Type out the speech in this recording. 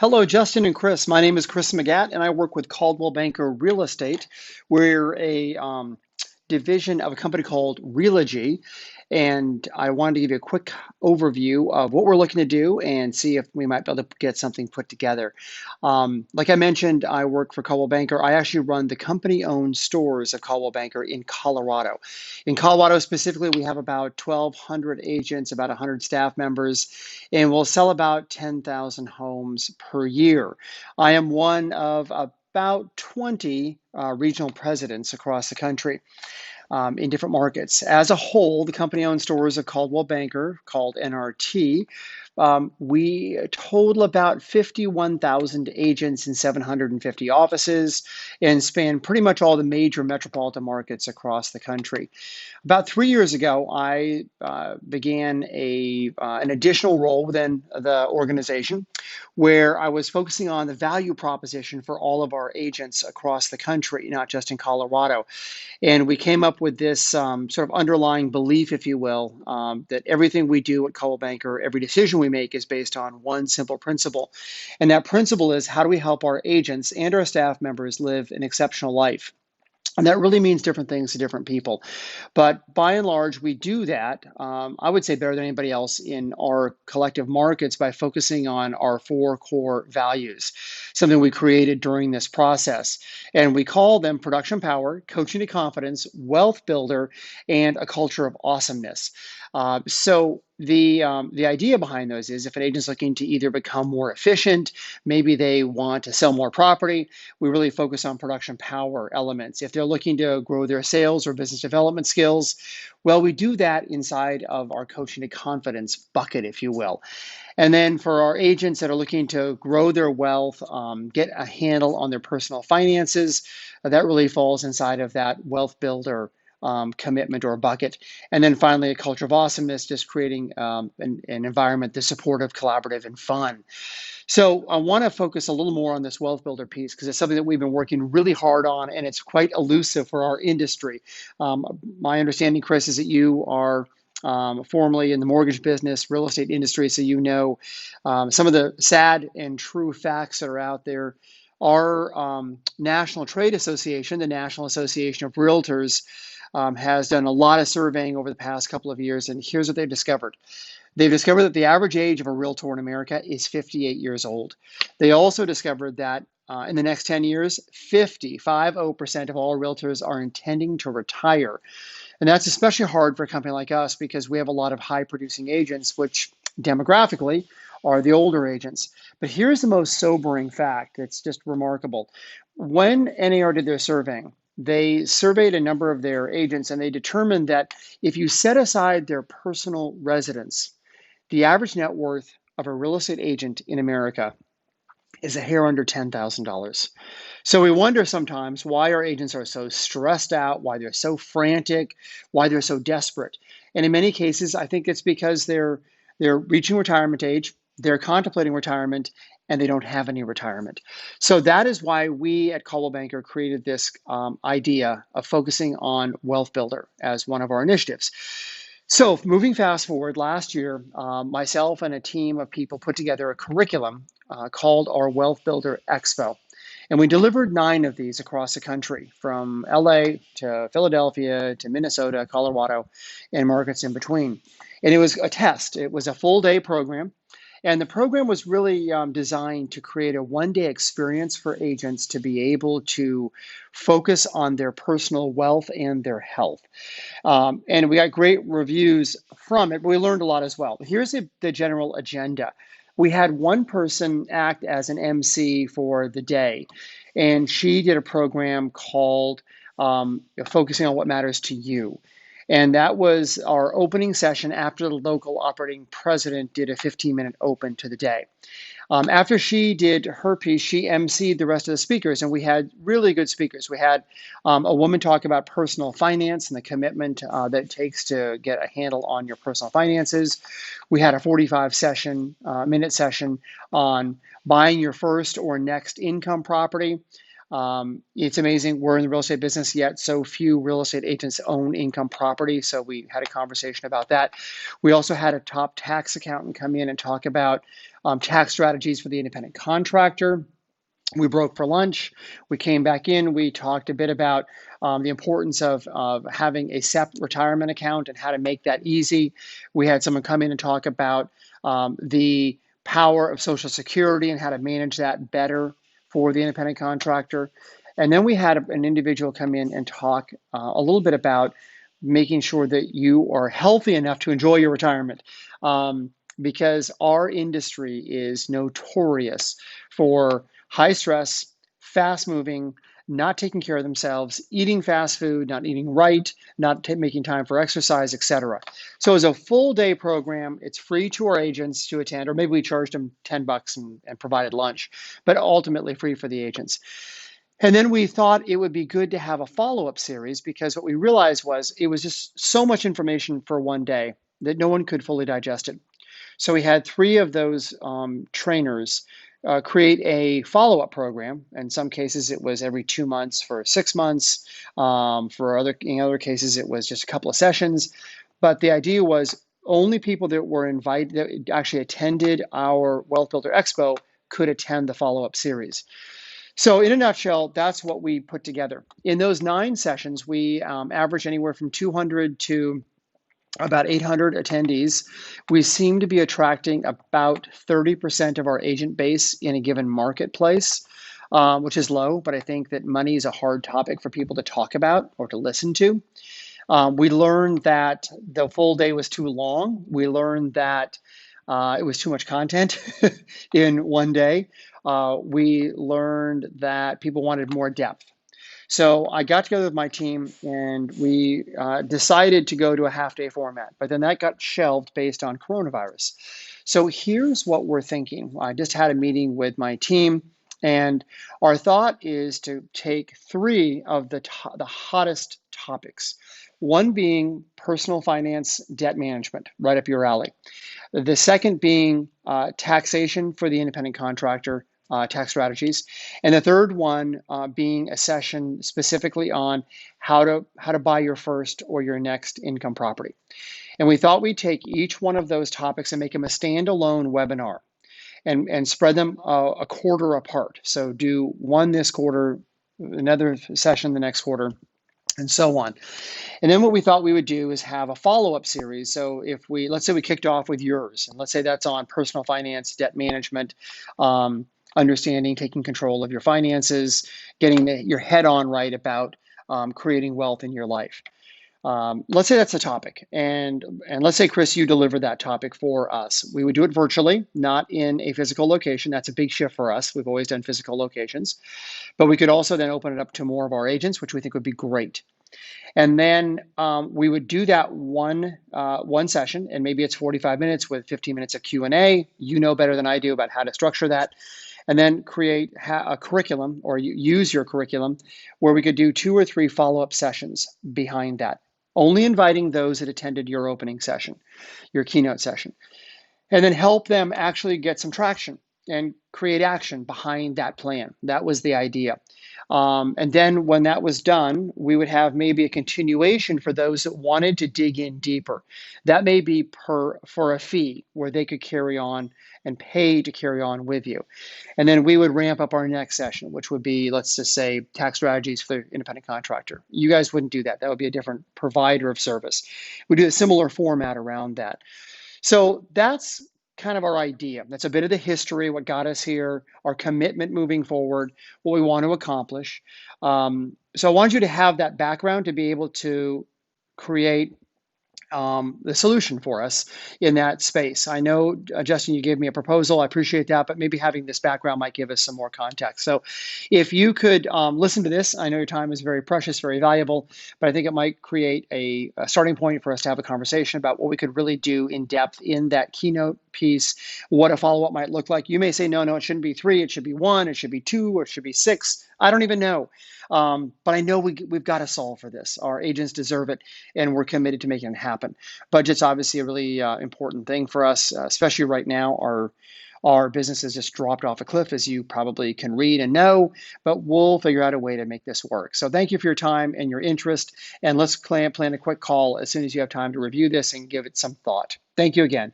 Hello, Justin and Chris. My name is Chris McGatt, and I work with Coldwell Banker Real Estate. We're a division of a company called Realogy, and I wanted to give you a quick overview of what we're looking to do and see if we might be able to get something put together. Like I mentioned, I work for Coldwell Banker. I actually run the company-owned stores of Coldwell Banker in Colorado. In Colorado specifically, we have about 1,200 agents, about 100 staff members, and we'll sell about 10,000 homes per year. I am one of about 20 regional presidents across the country in different markets. As a whole, the company-owned stores of Coldwell Banker, called NRT, we total about 51,000 agents in 750 offices and span pretty much all the major metropolitan markets across the country. About 3 years ago, I began an additional role within the organization where I was focusing on the value proposition for all of our agents across the country, not just in Colorado. And we came up with this sort of underlying belief, if you will, that everything we do at Coldwell Banker, every decision we make is based on one simple principle. And that principle is, how do we help our agents and our staff members live an exceptional life? And that really means different things to different people. But by and large, we do that, I would say, better than anybody else in our collective markets by focusing on our four core values, something we created during this process. And we call them production power, coaching to confidence, wealth builder, and a culture of awesomeness. The idea behind those is, if an agent's looking to either become more efficient, maybe they want to sell more property, we really focus on production power elements. If they're looking to grow their sales or business development skills, well, we do that inside of our coaching to confidence bucket, if you will. And then for our agents that are looking to grow their wealth, get a handle on their personal finances, that really falls inside of that wealth builder commitment or bucket. And then finally, a culture of awesomeness, just creating an environment that's supportive, collaborative, and fun. So I want to focus a little more on this wealth builder piece because it's something that we've been working really hard on, and it's quite elusive for our industry. My understanding, Chris, is that you are formerly in the mortgage business, real estate industry, so you know some of the sad and true facts that are out there. Our National Trade Association, the National Association of Realtors, has done a lot of surveying over the past couple of years, and here's what they've discovered. They've discovered that the average age of a realtor in America is 58 years old. They also discovered that in the next 10 years, 50% of all realtors are intending to retire. And that's especially hard for a company like us because we have a lot of high producing agents, which demographically are the older agents. But here's the most sobering fact. It's just remarkable. When NAR did their surveying, they surveyed a number of their agents, and they determined that if you set aside their personal residence, the average net worth of a real estate agent in America is a hair under $10,000. So we wonder sometimes why our agents are so stressed out, why they're so frantic, why they're so desperate. And in many cases, I think it's because they're reaching retirement age, they're contemplating retirement, and they don't have any retirement. So that is why we at Coldwell Banker created this idea of focusing on Wealth Builder as one of our initiatives. So moving fast forward, last year, myself and a team of people put together a curriculum called our Wealth Builder Expo. And we delivered 9 of these across the country, from LA to Philadelphia to Minnesota, Colorado, and markets in between. And it was a test. It was a full day program. And the program was really designed to create a one-day experience for agents to be able to focus on their personal wealth and their health. And we got great reviews from it, but we learned a lot as well. Here's the general agenda. We had one person act as an MC for the day, and she did a program called Focusing on What Matters to You. And that was our opening session after the local operating president did a 15-minute open to the day. After she did her piece, she emceed the rest of the speakers, and we had really good speakers. We had a woman talk about personal finance and the commitment that it takes to get a handle on your personal finances. We had a 45-minute session on buying your first or next income property. It's amazing. We're in the real estate business, yet so few real estate agents own income property. So we had a conversation about that. We also had a top tax accountant come in and talk about tax strategies for the independent contractor. We broke for lunch. We came back in. We talked a bit about the importance of having a SEP retirement account and how to make that easy. We had someone come in and talk about the power of Social Security and how to manage that better for the independent contractor. And then we had an individual come in and talk a little bit about making sure that you are healthy enough to enjoy your retirement. Because our industry is notorious for high stress, fast moving, not taking care of themselves, eating fast food, not eating right, not making time for exercise, etc. So as a full day program, it's free to our agents to attend, or maybe we charged them $10 and provided lunch, but ultimately free for the agents. And then we thought it would be good to have a follow-up series because what we realized was it was just so much information for one day that no one could fully digest it. So we had three of those trainers create a follow-up program. In some cases, it was every 2 months for 6 months. In other cases, it was just a couple of sessions. But the idea was only people that were invited, that actually attended our Wealth Builder Expo, could attend the follow-up series. So in a nutshell, that's what we put together. In those 9 sessions, we averaged anywhere from 200 to about 800 attendees. We seem to be attracting about 30% of our agent base in a given marketplace, which is low, but I think that money is a hard topic for people to talk about or to listen to. We learned that the full day was too long. We learned that it was too much content in one day. We learned that people wanted more depth. So I got together with my team and we decided to go to a half-day format, but then that got shelved based on coronavirus. So here's what we're thinking. I just had a meeting with my team, and our thought is to take 3 of the hottest topics. One being personal finance, debt management, right up your alley. The second being taxation for the independent contractor, tax strategies, and the third one being a session specifically on how to buy your first or your next income property. And we thought we'd take each one of those topics and make them a standalone webinar and spread them a quarter apart. So do one this quarter, another session the next quarter, and so on. And then what we thought we would do is have a follow-up series. So if let's say we kicked off with yours, and let's say that's on personal finance, debt management, understanding, taking control of your finances, getting your head on right about creating wealth in your life. Let's say that's the topic. And let's say, Chris, you deliver that topic for us. We would do it virtually, not in a physical location. That's a big shift for us. We've always done physical locations. But we could also then open it up to more of our agents, which we think would be great. And then we would do that one session, and maybe it's 45 minutes with 15 minutes of Q&A. You know better than I do about how to structure that. And then create a curriculum, or use your curriculum, where we could do 2 or 3 follow-up sessions behind that, only inviting those that attended your opening session, your keynote session, and then help them actually get some traction and create action behind that plan. That was the idea. And then when that was done, we would have maybe a continuation for those that wanted to dig in deeper. That may be for a fee where they could carry on and pay to carry on with you. And then we would ramp up our next session, which would be, let's just say, tax strategies for the independent contractor. You guys wouldn't do that. That would be a different provider of service. We do a similar format around that. So that's kind of our idea. That's a bit of the history, what got us here, our commitment moving forward, what we want to accomplish. So I want you to have that background to be able to create the solution for us in that space. I know, Justin, you gave me a proposal. I appreciate that, but maybe having this background might give us some more context. So if you could listen to this, I know your time is very precious, very valuable, but I think it might create a starting point for us to have a conversation about what we could really do in depth in that keynote piece, what a follow-up might look like. You may say, no, it shouldn't be 3, it should be 1, it should be 2, or it should be 6. I don't even know. But I know we've got to solve for this. Our agents deserve it, and we're committed to making it happen. Budget's obviously a really important thing for us, especially right now. Our business has just dropped off a cliff, as you probably can read and know, but we'll figure out a way to make this work. So thank you for your time and your interest, and let's plan a quick call as soon as you have time to review this and give it some thought. Thank you again.